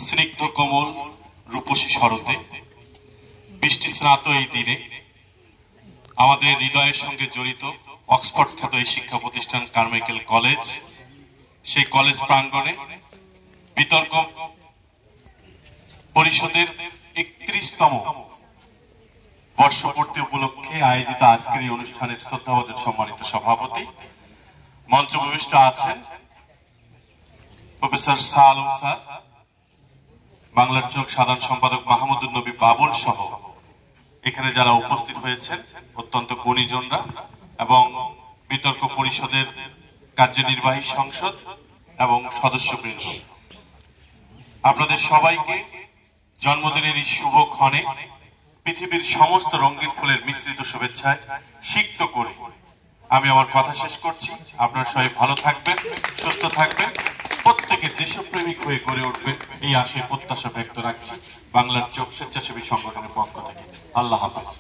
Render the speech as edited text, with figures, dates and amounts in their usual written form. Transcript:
স্নিগ্ধ কোমল রূপসী শরতে বৃষ্টি স্নাত এই দিনে আমাদের হৃদয়ের সঙ্গে জড়িত অক্সফোর্ড খ্যাত এই শিক্ষা প্রতিষ্ঠান কারমাইকেল কলেজ, সেই কলেজ প্রাঙ্গণে বিতর্ক পরিষদের ৩১তম বর্ষপূর্তি উপলক্ষে আয়োজিত আজকের এই অনুষ্ঠানের শ্রদ্ধাভাজন সম্মানিত সভাপতি, মঞ্চ উপবিষ্ট আছেন প্রফেসর শাহ আলম স্যার, বাংলার চোখ সাধারণ সম্পাদক মাহমুদুর নবী বাবুল সহ এখানে যারা উপস্থিত হয়েছেন অত্যন্ত গুণীজনরা এবং বিতর্ক পরিষদের কার্যনির্বাহী সংসদ এবং সদস্যবৃন্দ, আপনাদের সবাইকে জন্মদিনের এই শুভ ক্ষণে পৃথিবীর সমস্ত রঙিন ফুলের মিশ্রিত শুভেচ্ছায় সিক্ত করে আমি আমার কথা শেষ করছি। আপনারা সবাই ভালো থাকবেন, সুস্থ থাকবেন, প্রত্যেকে দেশপ্রেমিক হয়ে গড়ে উঠবেন এই আশায় প্রত্যাশা ব্যক্ত রাখছি বাংলার চোখ স্বেচ্ছাসেবী সংগঠনের পক্ষ থেকে। আল্লাহ হাফেজ।